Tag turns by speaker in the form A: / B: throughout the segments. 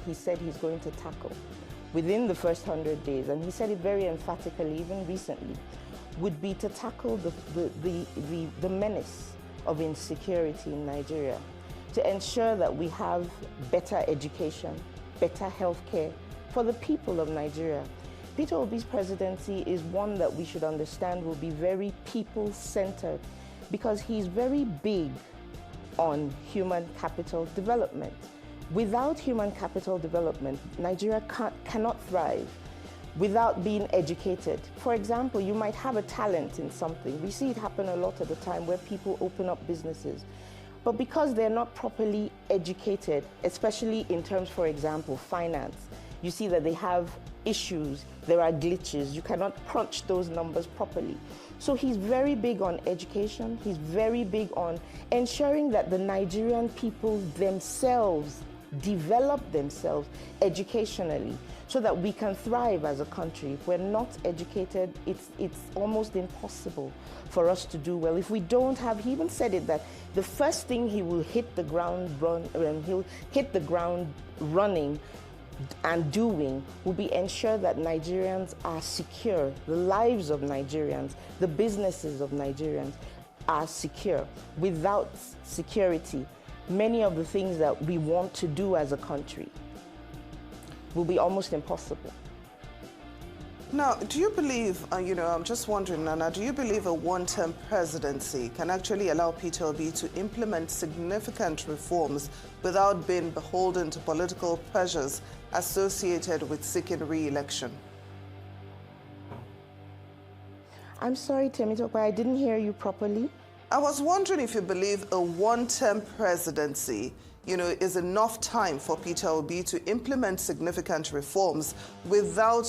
A: he said he's going to tackle within the first 100 days, and he said it very emphatically even recently, would be to tackle the menace of insecurity in Nigeria, to ensure that we have better education, better healthcare for the people of Nigeria. Peter Obi's presidency is one that we should understand will be very people-centered, because he's very big on human capital development. Without human capital development, Nigeria cannot thrive without being educated. For example, you might have a talent in something. We see it happen a lot at the time where people open up businesses. But because they're not properly educated, especially in terms, for example, finance, you see that they have issues, there are glitches, you cannot crunch those numbers properly. So he's very big on education, he's very big on ensuring that the Nigerian people themselves develop themselves educationally so that we can thrive as a country. If we're not educated, it's almost impossible for us to do well. If we don't have, he even said it, that the first thing he will hit the ground running and doing will be ensure that Nigerians are secure, the lives of Nigerians, the businesses of Nigerians are secure. Without security, many of the things that we want to do as a country will be almost impossible.
B: Now, do you believe, I'm just wondering, Nana, do you believe a one-term presidency can actually allow Peter Obi to implement significant reforms without being beholden to political pressures associated with seeking re-election?
A: I'm sorry, Temitope, I didn't hear you properly.
B: I was wondering if you believe a one-term presidency is enough time for Peter Obi to implement significant reforms without,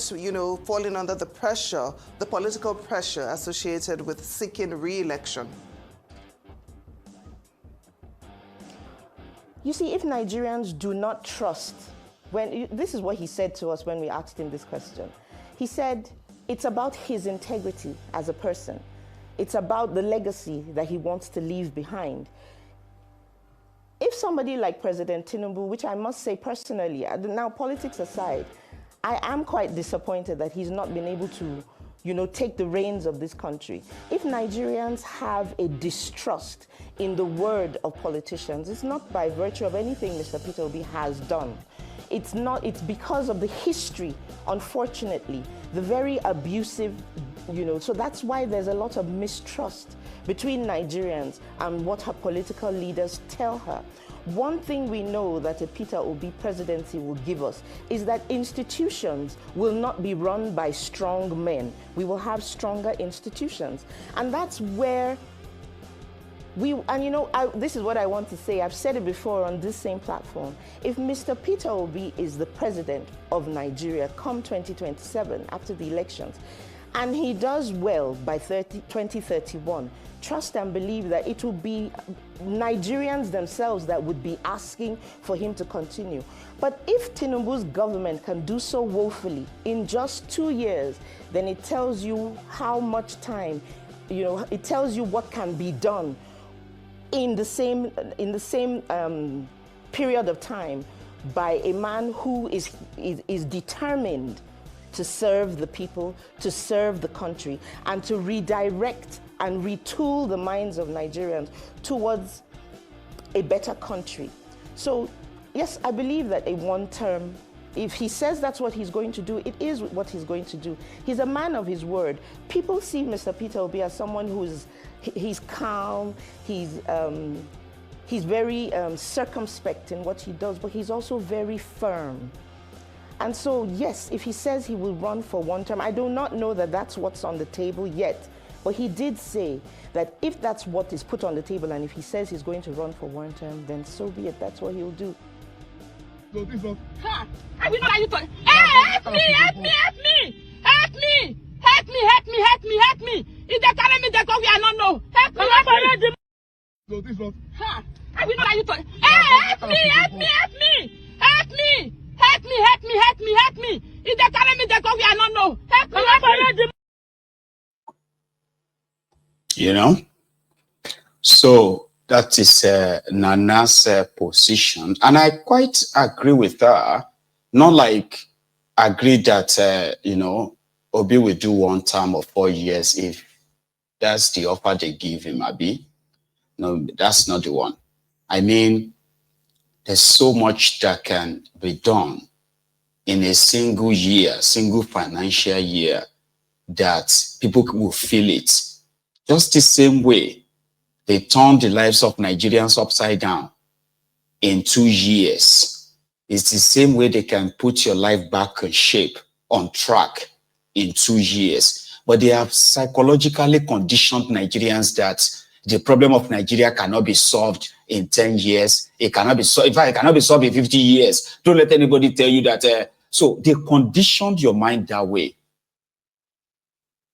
B: falling under the pressure, the political pressure associated with seeking re-election.
A: You see, if Nigerians do not trust, this is what he said to us when we asked him this question. He said, it's about his integrity as a person. It's about the legacy that he wants to leave behind. If somebody like President Tinubu, which I must say personally, now politics aside, I am quite disappointed that he's not been able to, take the reins of this country. If Nigerians have a distrust in the word of politicians, it's not by virtue of anything Mr. Peter Obi has done. It's because of the history, unfortunately, the very abusive, so that's why there's a lot of mistrust between Nigerians and what her political leaders tell her. One thing we know that a Peter Obi presidency will give us is that institutions will not be run by strong men. We will have stronger institutions. And that's where this is what I want to say. I've said it before on this same platform. If Mr. Peter Obi is the president of Nigeria come 2027, after the elections, and he does well by 2031, trust and believe that it will be Nigerians themselves that would be asking for him to continue. But if Tinubu's government can do so woefully in just 2 years, then it tells you how much time, it tells you what can be done in the same period of time by a man who is determined to serve the people, to serve the country, and to redirect and retool the minds of Nigerians towards a better country. So, yes, I believe that a one-term, if he says that's what he's going to do, it is what he's going to do. He's a man of his word. People see Mr. Peter Obi as someone he's calm, he's very circumspect in what he does, but he's also very firm. And so, yes, if he says he will run for one term, I do not know that that's what's on the table yet. But he did say that if that's what is put on the table, and if he says he's going to run for one term, then so be it. That's what he'll do.
C: So this was...
D: I will not allow you to... Help me! Help me! Help me! Help me! Help me! Help me! Help me! Help me! If they carry me, they go where I don't know. Help me! Help me!
C: So this was...
D: I will not allow you to... Help me! Help me! Help me! Help me! Help me! Help me! Help me! Help me! If they carry me, they go where I don't know. Help me! Help me!
E: So That is Nana's position. And I quite agree with her. Not like agree that, you know, Obi will do 1 term of 4 years if that's the offer they give him, Abi. No, that's not the one. I mean, there's so much that can be done in a single year, single financial year, that people will feel it. Just the same way they turned the lives of Nigerians upside down in 2 years. It's the same way they can put your life back in shape, on track in 2 years. But they have psychologically conditioned Nigerians that the problem of Nigeria cannot be solved in 10 years. It cannot be solved. In fact, it cannot be solved in 50 years. Don't let anybody tell you that. So they conditioned your mind that way.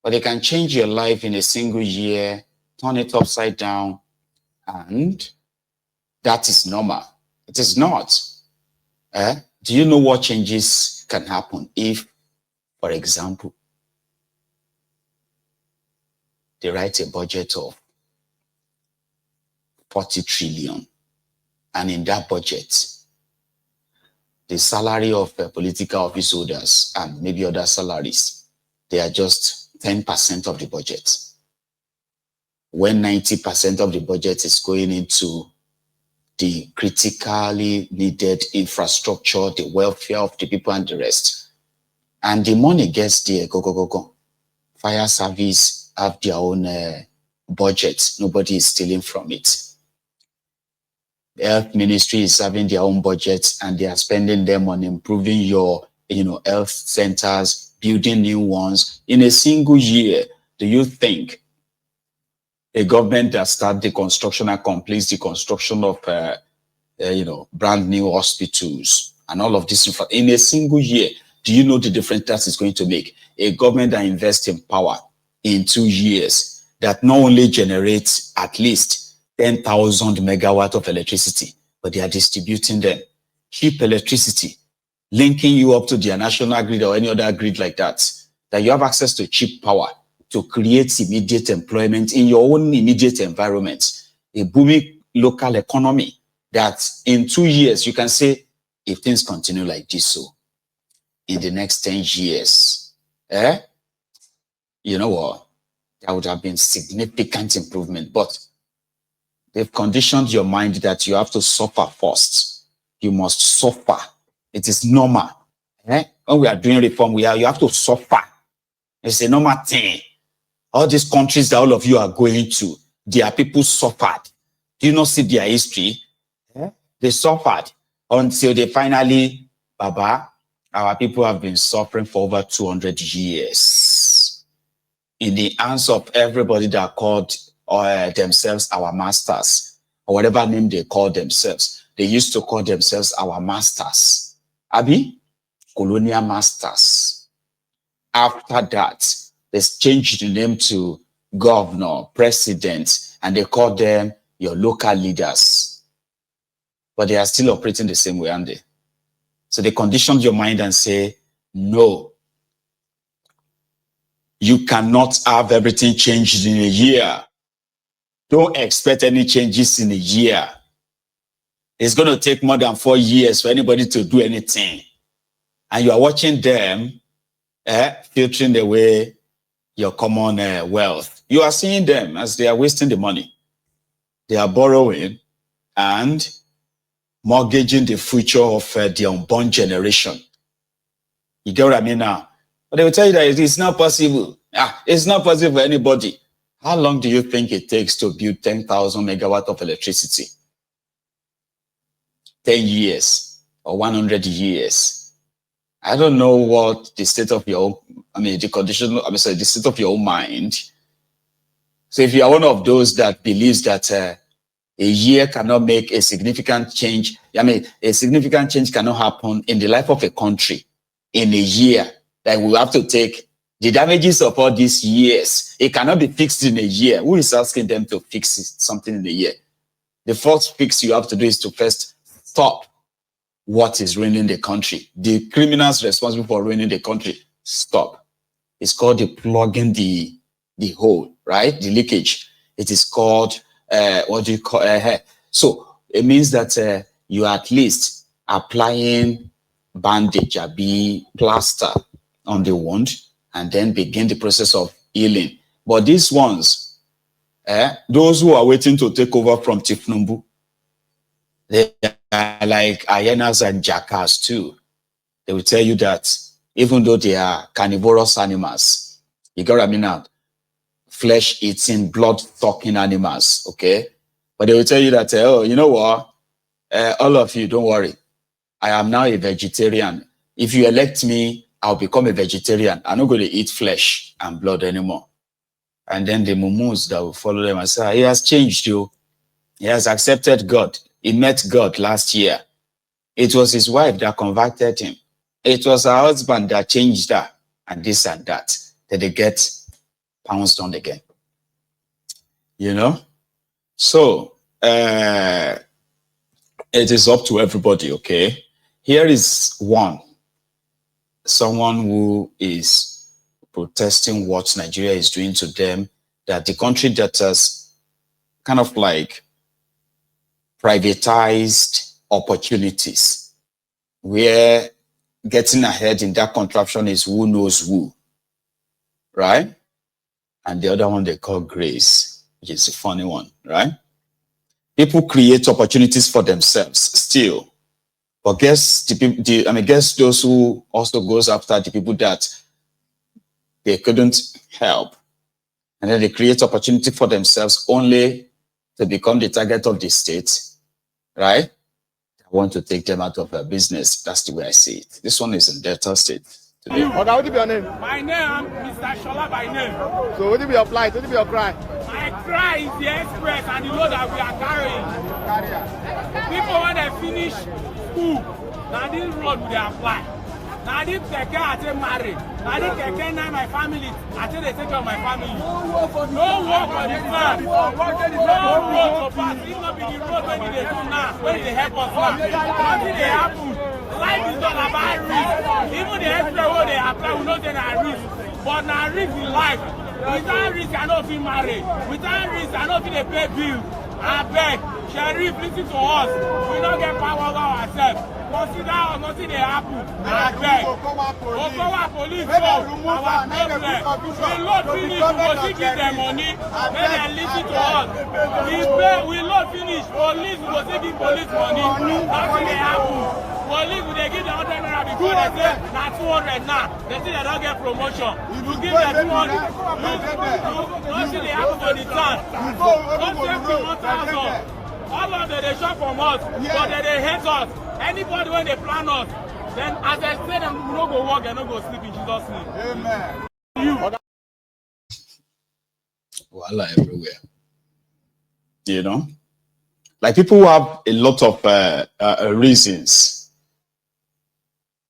E: But they can change your life in a single year, turn it upside down, and that is normal. It is not. Do you know what changes can happen if, for example, they write a budget of 40 trillion, and in that budget, the salary of political office holders and maybe other salaries, they are just 10% of the budget. When 90% of the budget is going into the critically needed infrastructure, the welfare of the people and the rest. And the money gets there, go. Fire service have their own budget. Nobody is stealing from it. The health ministry is having their own budgets, and they are spending them on improving your, health centers, building new ones. In a single year, do you think a government that starts the construction and completes the construction of, brand new hospitals and all of this in a single year, do you know the difference that is going to make? A government that invests in power in 2 years, that not only generates at least 10,000 megawatts of electricity, but they are distributing them. Cheap electricity, linking you up to their national grid or any other grid like that you have access to cheap power to create immediate employment in your own immediate environment, a booming local economy that in 2 years, you can say, if things continue like this, so in the next 10 years, you know what? There would have been significant improvement, but they've conditioned your mind that you have to suffer first. You must suffer. It is normal. When we are doing reform, you have to suffer. It's a normal thing. All these countries that all of you are going to, their people suffered. Do you not see their history? They suffered until they finally, Baba, our people have been suffering for over 200 years in the hands of everybody that called themselves our masters, or whatever name they call themselves. They used to call themselves our masters. Abi? Colonial masters. After that, they changed the name to governor, president, and they call them your local leaders. But they are still operating the same way, aren't they? So they conditioned your mind and say, no, you cannot have everything changed in a year. Don't expect any changes in a year. It's going to take more than 4 years for anybody to do anything. And you are watching them filtering away your common wealth. You are seeing them as they are wasting the money. They are borrowing and mortgaging the future of the unborn generation. You get what I mean now? But they will tell you that it's not possible. It's not possible for anybody. How long do you think it takes to build 10,000 megawatts of electricity? 10 years or 100 years. I don't know what the state of your own, the state of your own mind. So if you are one of those that believes that a year cannot make a significant change, a significant change cannot happen in the life of a country in a year, that we have to take the damages of all these years. It cannot be fixed in a year. Who is asking them to fix something in a year? The first fix you have to do is to first stop what is ruining the country. The criminals responsible for ruining the country, stop. It's called the plugging the hole, right? The leakage. It is called what do you call so it means that you are at least applying bandage or be plaster on the wound and then begin the process of healing. But these ones, those who are waiting to take over from Tifnumbu, they are like hyenas and jackals too. They will tell you that even though they are carnivorous animals, you got what I mean now, flesh-eating, blood-sucking animals, okay? But they will tell you that, oh, you know what? All of you, don't worry. I am now a vegetarian. If you elect me, I'll become a vegetarian. I'm not going to eat flesh and blood anymore. And then the mumus that will follow them and say, he has changed you. He has accepted God. He met God last year. It was his wife that converted him. It was her husband that changed her and this and that. Then they get pounced on again. You know? So, it is up to everybody, okay? Here is someone who is protesting what Nigeria is doing to them, that the country that has kind of like privatized opportunities, where getting ahead in that contraption is who knows who, right? And the other one they call grace, which is a funny one, right? People create opportunities for themselves still. But guess guess those who also goes after the people that they couldn't help. And then they create opportunity for themselves only to become the target of the state, right? I want to take them out of their business. That's the way I see it. This one is in Delta State today.
C: Okay, what will be your name?
D: My name, I'm Mr. Shola by name.
C: So what will be your plight? What will be your cry?
D: My cry is the express and the load that we are carrying. People, when they finish school, now this road they apply. Now this keke I take marry. Now this keke now my family. I take they take care of my family. No work for the farm. No road to pass. It not be the road when they do now. When they help us now. Nothing they happen. Life is not about risk. Even the extra road they apply, we know they are risk. But now risk in life. Without risk, I don't feel married. Without risk, I don't feel they pay bills. I beg, Sheriff, listen to us. We don't get power over ourselves. Consider us, nothing they happen. I beg. Okowa police go, our problem. We load finish, we go still give them money. Make them listen to us. We load finish, police, we go still give police money. Nothing they happen. Police, they give them 100 naira before they say, na 200 now. They say they don't get promotion. You give them 200. Nothing they happen for the town. Don't take me 1,000. All of them, they shop from us, but they hate us. Anybody when they plan us, then as I say them, we don't go work and don't go sleep in Jesus' name.
C: Amen.
E: Voila everywhere. You know? Like people who have a lot of reasons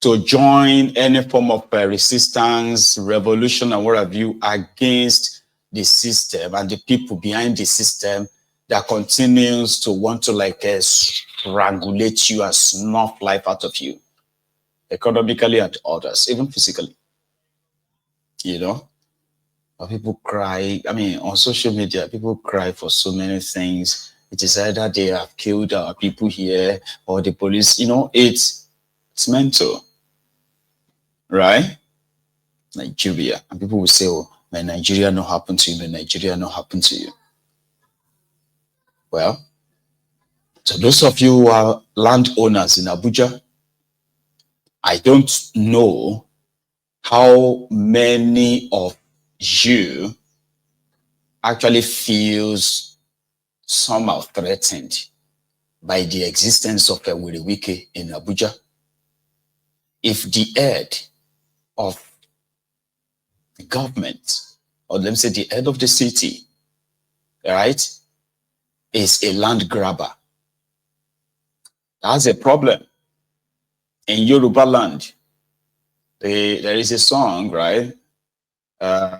E: to join any form of resistance, revolution, and what have you against the system and the people behind the system that continues to want to like strangulate you and snuff life out of you, economically and others, even physically. You know, but people cry. I mean, on social media, people cry for so many things. It is either they have killed our people here or the police. You know, it's mental, right? Nigeria, and people will say, "Oh, may Nigeria not happen to you? May Nigeria not happen to you?" Well, so those of you who are landowners in Abuja, I don't know how many of you actually feels somehow threatened by the existence of a Wiriwike in Abuja. If the head of the government, or let me say the head of the city, right, is a land grabber, that's a problem. In Yoruba land, there is a song, right, that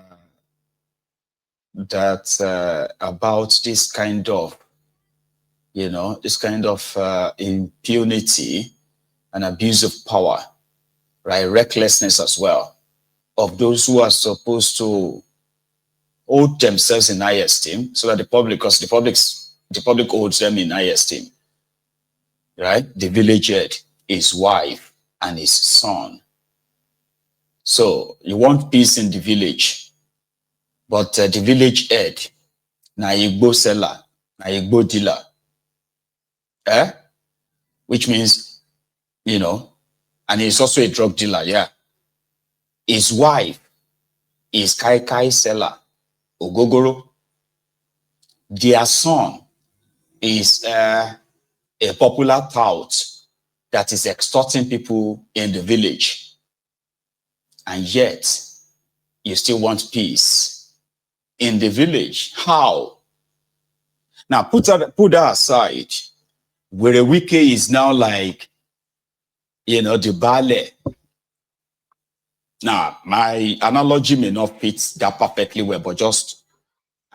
E: about this kind of, you know, this kind of impunity and abuse of power, right, recklessness as well, of those who are supposed to hold themselves in high esteem, so that the public, because the public's the public holds them in high esteem, right? The village head, his wife, and his son. So you want peace in the village, but the village head, na Igbo seller, na Igbo dealer, which means, and he's also a drug dealer, yeah. His wife is kai seller, ogogoro. Their son is a popular tout that is extorting people in the village. And yet, you still want peace in the village. How? Now, put that aside. Werewike is now like, the ballet. Now, my analogy may not fit that perfectly well, but just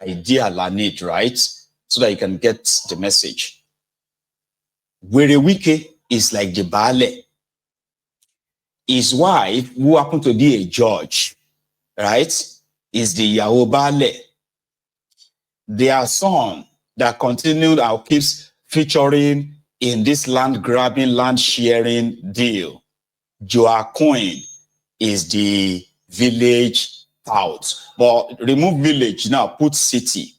E: idea learn it, right? So that you can get the message. Werewike is like the ballet. His wife, who happened to be a judge, right, is the Yahobale. Their son that continued or keeps featuring in this land grabbing, land sharing deal, Joaquin, is the village tout. But remove village now, put city.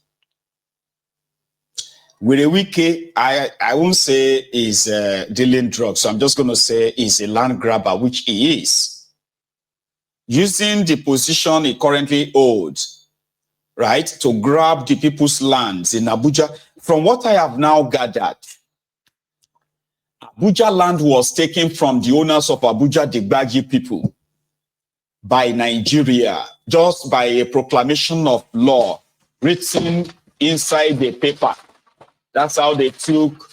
E: Werewike, I won't say is dealing drugs. So I'm just going to say is a land grabber, which he is. Using the position he currently holds, right, to grab the people's lands in Abuja. From what I have now gathered, Abuja land was taken from the owners of Abuja, the Gbagi people, by Nigeria, just by a proclamation of law written inside the paper. That's how they took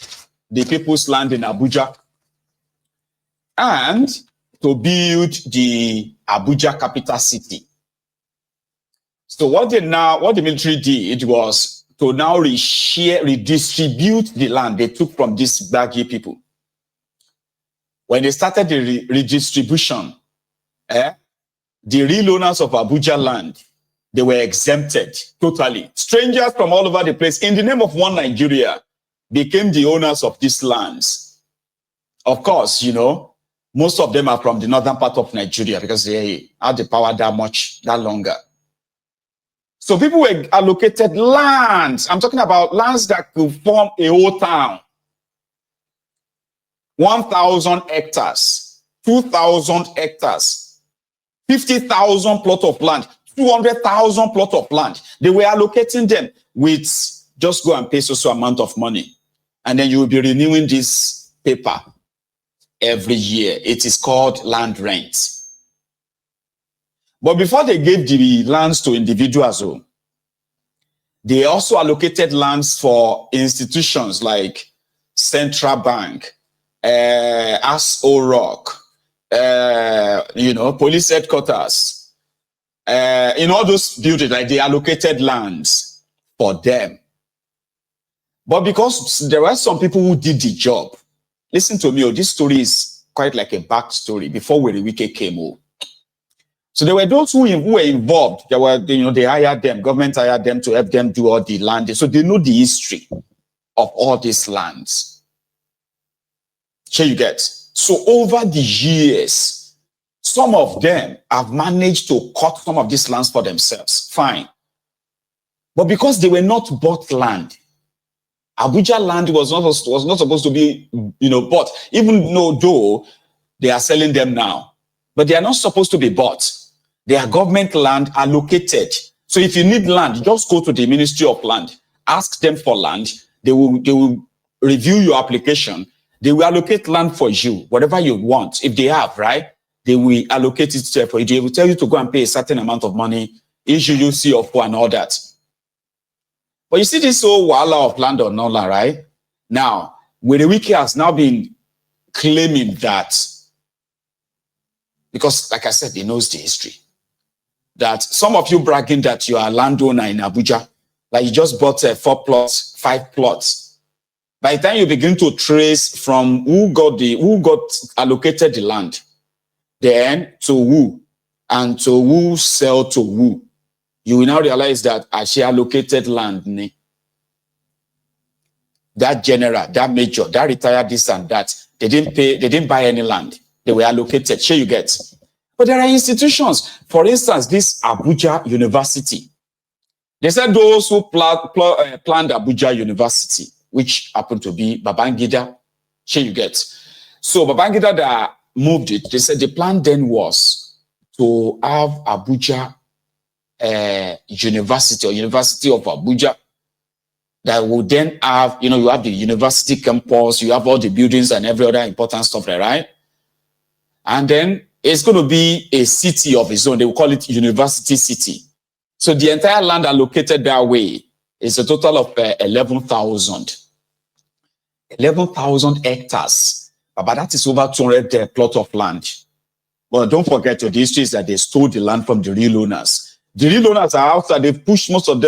E: the people's land in Abuja. And to build the Abuja capital city. So what the military did was to now redistribute the land they took from these Gbagi people. When they started the redistribution, the real owners of Abuja land, they were exempted totally. Strangers from all over the place, in the name of one Nigeria, became the owners of these lands. Of course, most of them are from the northern part of Nigeria because they had the power that longer. So people were allocated lands. I'm talking about lands that could form a whole town. 1,000 hectares, 2,000 hectares, 50,000 plot of land, 200,000 plot of land. They were allocating them with just go and pay so amount of money. And then you will be renewing this paper every year. It is called land rent. But before they gave the lands to individuals, they also allocated lands for institutions like Central Bank, Aso Rock, police headquarters. In all those buildings, like they allocated lands for them. But because there were some people who did the job, listen to me, this story is quite like a backstory before Werewike came. So there were those who were involved. There were, they hired them, government hired them to help them do all the land. So they know the history of all these lands. Sure you get? So over the years, some of them have managed to cut some of these lands for themselves. Fine. But because they were not bought land, Abuja land was not supposed to be, bought, even though they are selling them now. But they are not supposed to be bought. They are government land allocated. So if you need land, just go to the Ministry of Land. Ask them for land. They will review your application. They will allocate land for you, whatever you want. If they have, right? They will allocate it for you. They will tell you to go and pay a certain amount of money, issue you CFO and all that. But you see this whole wala of land or no land, right? Now, Werewike has now been claiming that, because like I said, he knows the history, that some of you bragging that you are a landowner in Abuja, like you just bought 4 plots, 5 plots. By the time you begin to trace from who got allocated the land, then to who, and to who sell to who, you will now realize that she allocated land. that general, that major, that retired, this and that. They didn't buy any land. They were allocated. Sure, you get. But there are institutions. For instance, this Abuja University. They said those who planned Abuja University, which happened to be Babangida. Sure, you get. So Babangida that moved it. They said the plan then was to have Abuja University or University of Abuja that would then have, you have the university campus, you have all the buildings and every other important stuff there, right? And then it's going to be a city of its own. They will call it University City. So the entire land allocated that way is a total of 11,000 hectares. But that is over 200 plot of land. But don't forget, the history is that they stole the land from the real owners. The real owners are outside. They've pushed most of them